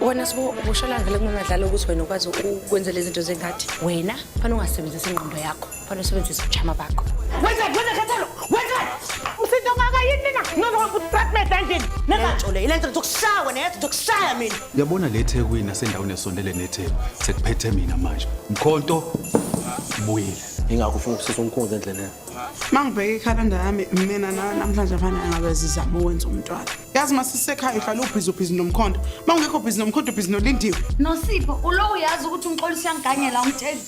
Wena sibo usholanga lekungadlala ukuthi wena ukwazi ukwenza lezi zinto zengadi. Wena fanele ungasebenzisa ingqondo yakho. Fanele usebenzise ubuchama bakho. Wenza khathalo. Wenza. Usizo ngaka yini na? Nozo treatment endini. Nengajole ilento zokushaya neyathi zokushaya mina. Uyabona le Thekwini nasendaweni esondele neTheku sekuphethe mina manje. Mkhonto ubuyile. Ingakho ufuna ukusisa umkhonto endleleni. Mangibheka ikhalenda yami mina namhlanje afana ngabe zizama ukwenza umntwana. Yazi masisekhaya ihlala ubhizi nomkhonto. Mangekho busy nomkhonto busy nolindiwe. Nosipho ulo uyazi ukuthi umxolisi uyangiganyela umtheli.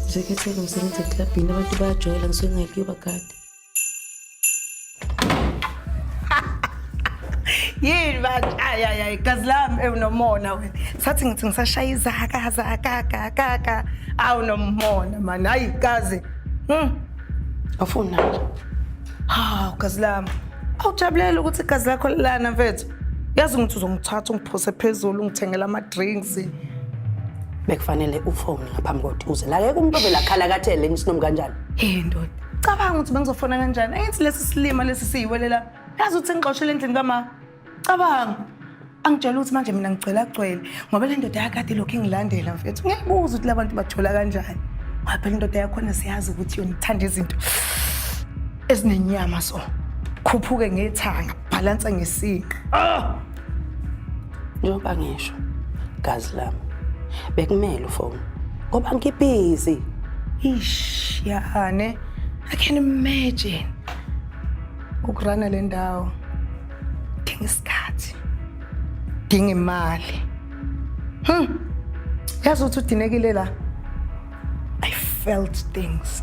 Njeketheke umsebenzi eklabhini abantu bayajoyela ngisuke ngikuba kade. Yini bathi ay gazi lami ewunomona wena. Sathi ngithi ngisashaya izaka awunomona man hayi gazi. Afuna. Gazi lami. Awujabulela ukuthi igazi lakho lana mfethu. Yazi ngithi uzongithatha ungiphose phezulu ungithengela ama drinks. Bekufanele ufone ngaphambi kokuthi uze la ke umuntu ovela khala kathele nisinomi kanjani. Ndoda. Cabanga ukuthi bengizofona kanjani. Engithi lesi silima lesi siyiwelela. Yazi uthi ngixoshele endlini kama. Cabanga. Angitshela ukuthi manje mina ngicela agcwele ngoba le ndoda yakade lokho engilandela mfethu. Ngiyabuza ukuthi labantu bathola kanjani. Ngoba phela indoda yakhona siyazi ukuthi yona ithanda izinto ezinenyama so. Khuphuke ngethanga, balance ngesinqa. Njengoba ngisho gazi lami. Bekumele ufone ngoba ngibhizi. Yane. I can imagine. Ukurana le ndawo. Ngisikhathi. Ngimali. Yazi ukuthi udinekile la. I felt things.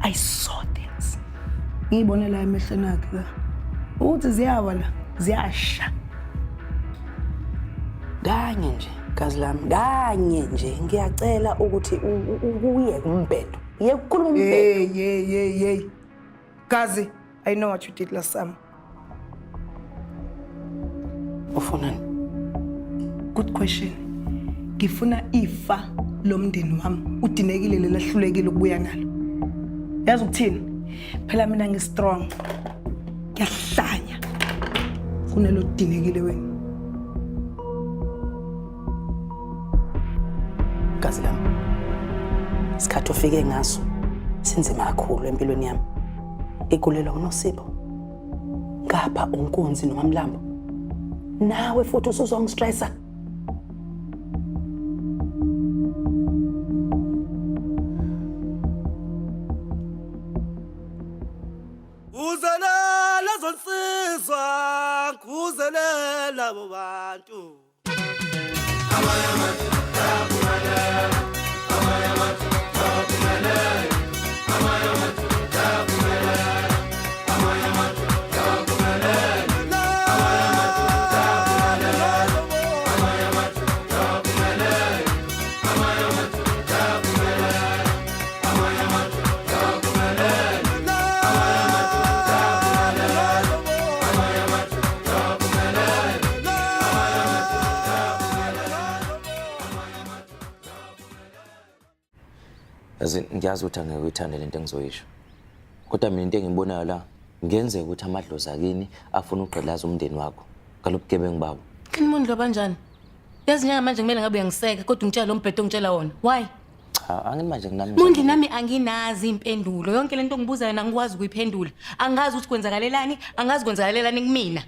I saw things. Ngibone la emehlweni akhe la. Uthi ziyawa la, ziyasha. Kanye nje gazi lami, kanye nje ngiyacela ukuthi uye kumbhedo. Ye ukukhuluma umbhedo. Hey. Gazi, I know what you did last summer. Ufunani? Good question. Ngifuna ifa lomndeni wami udinekile lelahlulekile ukubuya nalo. Yazi ukuthini? Phela mina ngistrong. Ngiyahlanya. Kunelo dinekile wena. Gazi lami. Isikhathi ufike ngaso sinzima kakhulu empilweni yami. Igulela uNosipho. Ngapha unkunzi noma Mlambo. Nawe futhi usuzongistressa. Uzelela zonsizwa, kuzelela abo bantu. Ngiyazi ukuthi angeke uyithande lento engizoyisho. Kodwa mina into engiyibonayo la ngenzeka ukuthi amadlozi akini afuna uqhelaza umndeni wakho ngalobugebengu babo. Kini mondlo kanjani? Yazi nyanga manje kumele ngabe uyangiseka kodwa ungitshela lo mbhedo ongitshela wona. Why? Cha, angini manje nginami. Mondli nami anginazi impendulo. Yonke lento ongibuza yona angikwazi ukuyiphendula. Angazi ukuthi kwenzakalelani, angazi kwenzakalelani kumina.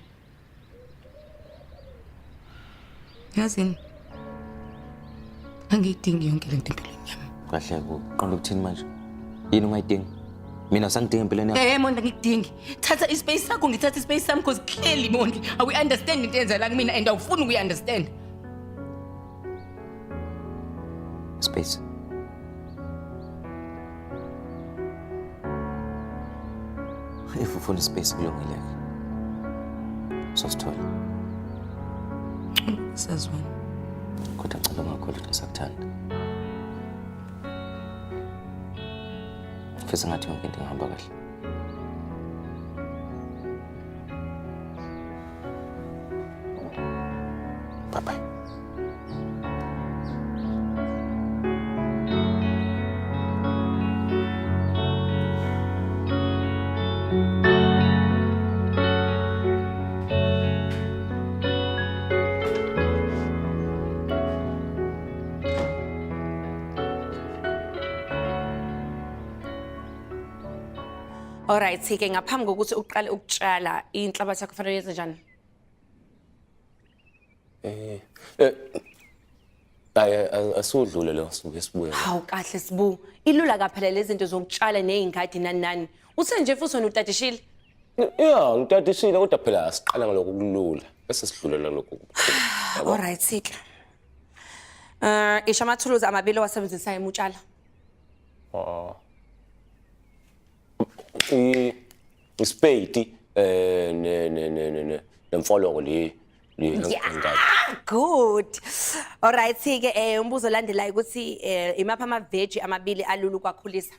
Yazini. Angiyidingi yonke lento empilweni yami. Kahle uqonda ukuthini manje? Yini ungayidingi? Mina sangidinga empilweni yakho. Mondli ngikudingi. Thatha ispace sakho ngithatha ispace sami because clearly Mondli awu understand into enza la kumina and awufuni ukuyi-understand. Space. If ufuna space kulungile. Sosithola. Sazwana. Kodwa ngicela ungakhohlwa ukuthi ngisakuthanda. Fisa ngathi yonke into ihamba kahle. Bye bye. Alright-ke ngaphambi kokuthi uqale ukutshala inhlabathi yakho kufanele yenze njani? Asudlule lo sibuke sibuye. Hawu kahle Sibu. Ilula kaphela lezi zinto zokutshala nezingadi nani. Uthe nje futhi wena utadishile? Yeah, ngitadishile kodwa phela asiqala ngalokho kulula. Bese sidlulela lokho. Alright-ke. Isho amathuluzi amabili owasebenzisayo uma utshala. Spade nemfoloko le Good. Alright-ke umbuzo olandelayo ukuthi imaphi ama-veggie amabili alula ukwakhulisa?